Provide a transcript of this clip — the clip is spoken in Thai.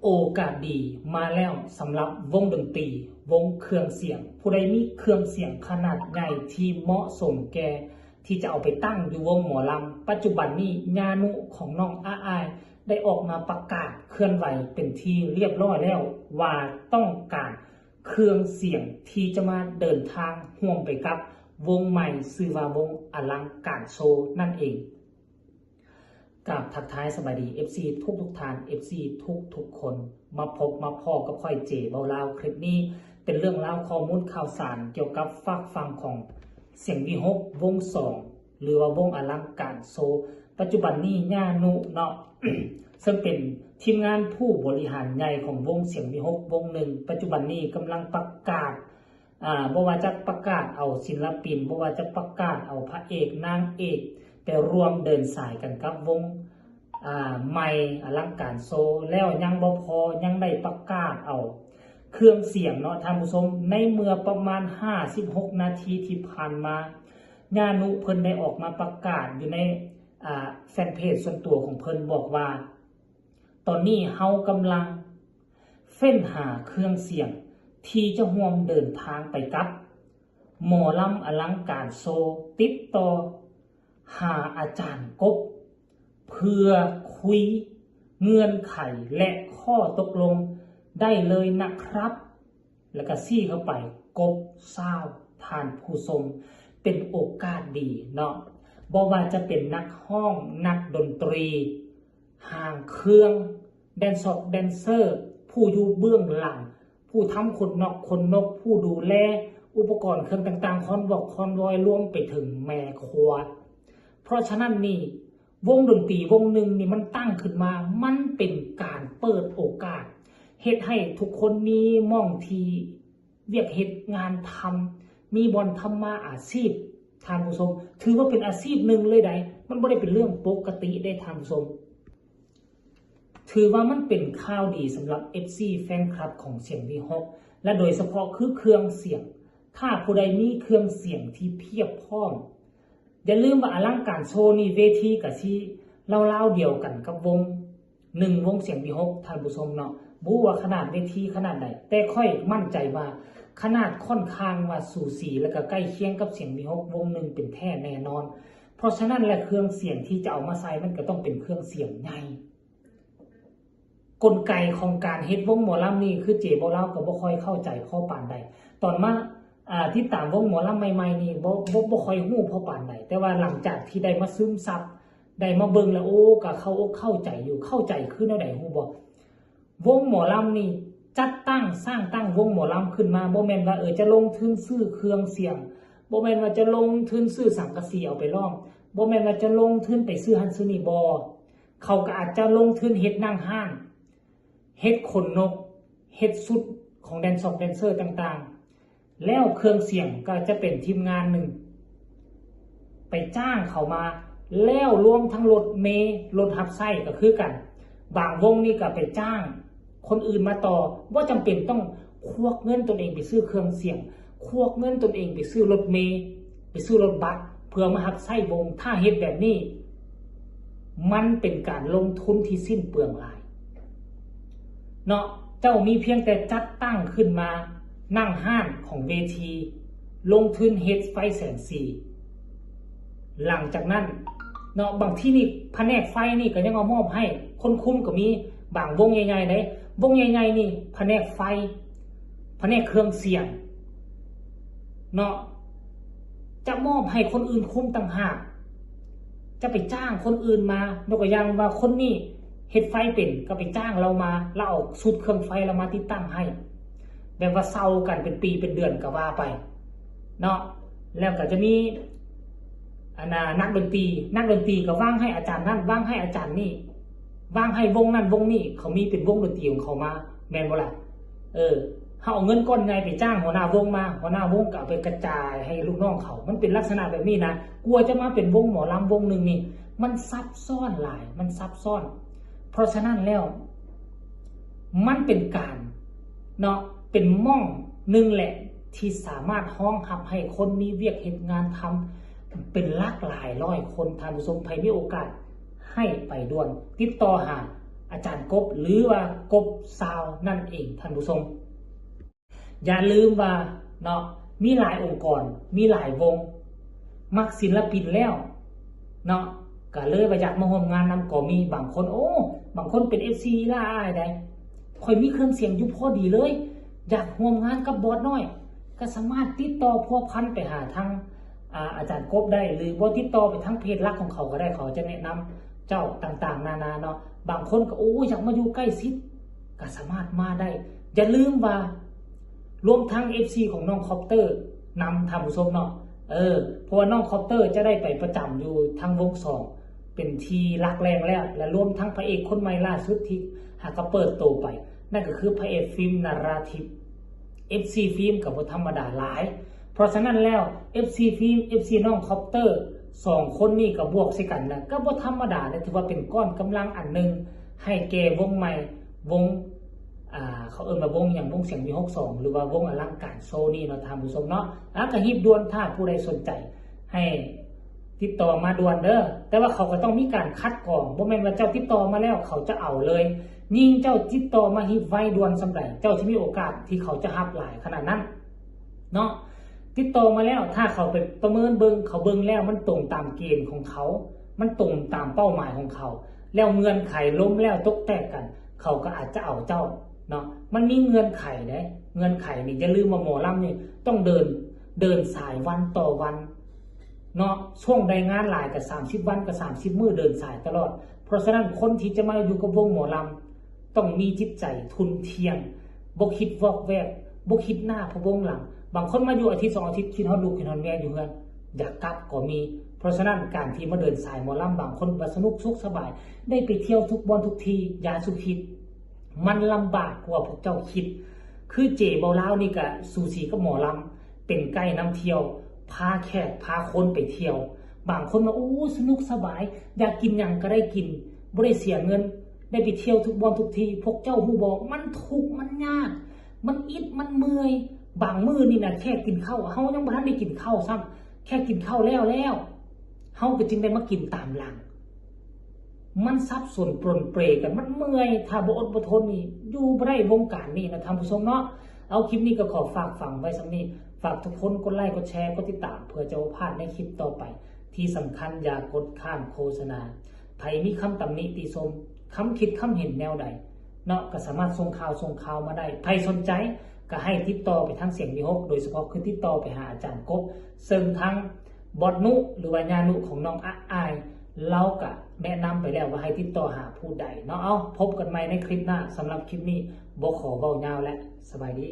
โอกาสดีมาแล้วสำหรับวงดนตรีวงเครื่องเสียงผู้ใดมีเครื่องเสียงขนาดใหญ่ที่เหมาะสมแก่ที่จะเอาไปตั้งอยู่วงหมอลำปัจจุบันนี้ญานุของน้องอาอายได้ออกมาประกาศเคลื่อนไหวเป็นที่เรียบร้อยแล้วว่าต้องการเครื่องเสียงที่จะมาเดินทางห่วมไปกับวงใหม่ชื่อว่าวงอลังการโชว์นั่นเองกับทักทายสบายดี FC ทุกท่าน FC ทุกคนมาพบมาพ่อกับค่อยเจเบาลาวคลิปนี้เป็นเรื่องราวข้อมูลข่าวสารเกี่ยวกับฝากฟังของเสียงวิหกวงสองหรือว่าวงอลังการโชว์ปัจจุบันนี้ญานุเนาะ ซึ่งเป็นทีมงานผู้บริหารใหญ่ของวงเสียงวิหกวงหนึ่งปัจจุบันนี้กำลังประกาศบ่ว่าจะประกาศเอาศิลปินบ่ว่าจะประกาศเอาพระเอกนางเอกไปร่วมเดินสายกันกับวงใหม่อลังการโชว์แล้วยังบ่พอยังได้ประกาศเอาเครื่องเสียงเนาะท่านผู้ชมในเมื่อประมาณ56นาทีที่ผ่านมาญานุเพิ่นได้ออกมาประกาศอยู่ในแฟนเพจส่วนตัวของเพิ่นบอกว่าตอนนี้เฮากำลังเฟ้นหาเครื่องเสียงที่จะร่วมเดินทางไปกับหมอลำอลังการโชว์ติดต่อหาอาจารย์กบเพื่อคุยเงื่อนไขและข้อตกลงได้เลยนะครับแล้วก็ซี่เข้าไปกบซาวทานผู้ชมเป็นโอกาสดีเนาะบ่ว่าจะเป็นนักห้องนักดนตรีห่างเครื่องแดนเซอร์ผู้อยู่เบื้องหลังผู้ทำคนนกผู้ดูแลอุปกรณ์เครื่องต่างๆคอนวอยรวมไปถึงแม่ครัวเพราะฉะนั้นนี่วงดนตรีวงหนึ่งนี่มันตั้งขึ้นมามันเป็นการเปิดโอกาสเฮ็ดให้ทุกคนมีม่องทีเวียกเฮ็ดงานทำมีบอนทำมาอาชีพท่านผู้ชมถือว่าเป็นอาชีพหนึ่งเลยได้มันไม่ได้เป็นเรื่องปกติได้ท่านผู้ชมถือว่ามันเป็นข่าวดีสำหรับ FC แฟนคลับของเสียงวีฮอกและโดยเฉพาะคือเครื่องเสียงถ้าผู้ใดมีเครื่องเสียงที่เพียบพร้อมอย่าลืมว่าอลังการโชว์นี่เวทีกับที่เล่าเดียวกันกับวงเสียงวีฮกท่านผู้ชมเนาะบูว่าขนาดเวทีขนาดไหนแต่ค่อยมั่นใจว่าขนาดค่อนข้างว่าสูสีและก็ใกล้เคียงกับเสียงวีฮกวงหนึ่งเป็นแท้แน่นอนเพราะฉะนั้นและเครื่องเสียงที่จะเอามาใส่มันก็ต้องเป็นเครื่องเสียงใหญ่กลไกของการเฮ็ดวงหมอลำนี่คือเจบ่เล่าก็บ่ค่อยเข้าใจข้อปานใดตอนมาที่ตามวงหมอลำใหม่ๆนี่บ่ค่อยฮู้พอปานใดแต่ว่าหลังจากที่ได้มาซึมซับได้มาเบิ่งแล้วโอ้ก็เข้าใจอยู่เข้าใจคือแนวใดฮู้บ่วงหมอลำนี่จัดตั้งสร้างตั้งวงหมอลำขึ้นมาบ่แม่นว่าจะลงทุนซื้อเครื่องเสียงบ่แม่นว่าจะลงทุนซื้อสังกะสีเอาไปร้องบ่แม่นว่าจะลงทุนไปซื้อหันซื้อนี่บ่เขาก็อาจจะลงทุนเฮ็ดนั่งห้างเฮ็ดขนนกเฮ็ดชุดของแดนเซอร์ต่างๆแล้วเครื่องเสียงก็จะเป็นทีมงานหนึ่งไปจ้างเขามาแล้วรวมทั้งรถเมล์รถฮับไส้ก็คือกันบางวงนี่ก็ไปจ้างคนอื่นมาต่อว่าจำเป็นต้องควักเงินตนเองไปซื้อเครื่องเสียงควักเงินตนเองไปซื้อรถเมล์ไปซื้อรถบัสเพื่อมาฮับไส้วงถ้าเฮ็ดแบบนี้มันเป็นการลงทุนที่สิ้นเปลืองหลายเนาะเจ้ามีเพียงแต่จัดตั้งขึ้นมานั่งห้านของเวทีลงทุนเฮ็ดไฟแสงสีหลังจากนั้นเนาะบางที่นี่แผนกไฟนี่ก็ยังเอามอบให้คนคุมก็มีบางวงใหญ่ๆได้วงใหญ่ๆนี่แผนกไฟแผนกเครื่องเสียงเนาะจะมอบให้คนอื่นคุมต่างหากจะไปจ้างคนอื่นมายกตัวอย่างว่าคนนี้เฮ็ดไฟเป็นก็ไปจ้างเรามาเราเอาชุดเครื่องไฟเรามาติดตั้งให้แบบว่าเซากันเป็นปีเป็นเดือนก็ว่าไปเนาะแล้วก็จะมีนักดนตรีก็ว่างให้อาจารย์นั่นว่างให้อาจารย์นี่ว่างให้วงนั้นวงนี้เขามีเป็นวงดนตรีของเขามาแม่นบ่ล่ะเขาเอาเงินก้อนใหญ่ไปจ้างหัวหน้าวงมาหัวหน้าวงก็เอาไปกระจายให้ลูกน้องเขามันเป็นลักษณะแบบนี้นะกลัวจะมาเป็นวงหมอลำวงหนึ่งนี่มันซับซ้อนหลายมันซับซ้อนเพราะฉะนั้นแล้วมันเป็นการเนาะเป็นม่องหนึ่งแหละที่สามารถห้องรับให้คนมีเวียกเห็นงานทำเป็นหลากหลายร้อยคนท่านผู้ชมใครมีโอกาสให้ไปด่วนติดต่อหา อาจารย์กบหรือว่ากบซาวนั่นเองท่านผู้ชมอย่าลืมว่าเนาะมีหลายองค์กรมีหลายวงมักศิลปินแล้วเนาะก็เลยว่าอยากมาร่วมงานนำก็มีบางคนบางคนเป็น FC ล่าอ้ายได้ค่อยมีเครื่องเสียงอยู่พอดีเลยอยากร่วมงานกับบอสน้อยก็สามารถติดต่อพัวพันไปหาทางอาจารย์กบได้หรือว่าติดต่อไปทั้งเพจหลักของเขาก็ได้เขาจะแนะนำเจ้าต่างๆนานาเนาะบางคนก็อยากมาอยู่ใกล้ชิดก็สามารถมาได้อย่าลืมว่ารวมทั้ง FC ของน้องคอปเตอร์นำทำผู้ชมเนาะเพราะว่าน้องคอปเตอร์จะได้ไปประจำอยู่ทั้งวงสองเป็นทีรักแรงแล้วและรวมทั้งพระเอกคนใหม่ล่าสุดที่หากก็เปิดโตไปนั่นก็คือพระเอกฟิล์มนาราธิป FC ฟิล์มกับธรรมดาหลายเพราะฉะนั้นแล้ว FC ฟิล์ม FC น้องคอปเตอร์2คนนี้กับบวกใส่กันนะก็บ่ธรรมดาเลยถือว่าเป็นก้อนกำลังอันหนึ่งให้แก่วงใหม่วงเขามาวงอย่างวงเสียงมี62หรือว่าวงอลังการโซนี่เนาะท่านผู้ชมเนาะก็ฮีบด่วนถ้าผู้ใดสนใจให้ติดต่อมาด่วนเด้อแต่ว่าเขาก็ต้องมีการคัดกรองบ่แม่นว่าเจ้าติดต่อมาแล้วเขาจะเอาเลยยิ่งเจ้าติดต่อมาฮีบไว้ด่วนสำหรับเจ้าที่มีโอกาสที่เขาจะรับหลายขนาดนั้นเนาะติดต่อมาแล้วถ้าเขาไปประเมินเบิ่งเขาเบิ่งแล้วมันตรงตามเกณฑ์ของเขามันตรงตามเป้าหมายของเขาแล้วเงื่อนไขล้มแล้วตกแตกกันเขาก็อาจจะเอาเจ้าเนาะมันมีเงื่อนไขนะเงื่อนไขนี่อย่าลืมว่าหมอลำนี่ต้องเดินสายวันต่อวันเนาะช่วงใดงานหลายกับ30วันกับ30มื้อเดินสายตลอดเพราะฉะนั้นคนที่จะมาอยู่กับวงหมอลำต้องมีจิตใจทุนเทียมบ่คิดวอกแวกบ่คิดหน้าพะวงหลังบางคนมาอยู่อาทิตย์2อาทิตย์คิดฮอดลูกคิดฮอดแม่อยู่เฮือนอยากกลับก็มีเพราะฉะนั้นการที่มาเดินสายหมอลำบางคนว่าสนุกสุขสบายได้ไปเที่ยวทุกวันทุกทีอย่าสุคิดมันลำบากกว่าพวกเจ้าคิดคือเจเบาลาวนี่ก็สูสีกับหมอลำเป็นไกด์นำเที่ยวพาแขกพาคนไปเที่ยวบางคนมาสนุกสบายอยากกินหยังก็ได้กินบ่ได้เสียเงินได้ไปเที่ยวทุกวันทุกทีพวกเจ้าฮู้บ่มันทุกข์มันยากมันอิดมันเมื่อยบางมื้อนี่นะแค่กินข้าวเฮายังบ่ทันได้กินข้าวซ้ำแค่กินข้าวแล้วเฮาก็จึงได้มากินตามหลังมันซับซ้อนปรนเปรกันมันเมื่อยถ้าบ่อดบ่ทนนี่อยู่บ่ได้วงการนี่นะท่านผู้ชมเนาะเอาคลิปนี้ก็ขอฝากฝังไว้ซ้ำนี้ฝากทุกคนกดไลค์กดแชร์กดติดตามเพื่อจะบ่พลาดในคลิปต่อไปที่สำคัญอย่ากดข้ามโฆษณาไผมีคำตำหนิติชมคำคิดคำเห็นแนวใดเนาะก็สามารถส่งข่าวมาได้ใครสนใจก็ให้ติดต่อไปทางเสียงมีฮกโดยเฉพาะคือติดต่อไปหาอาจารย์กบซึ่งทางบอดนุหรือว่าญานุของน้องอายเราก็แนะนำไปแล้วว่าให้ติดต่อหาผู้ใดเนาะพบกันใหม่ในคลิปหน้าสำหรับคลิปนี้บ่ขอเว้ายาวและสบายดี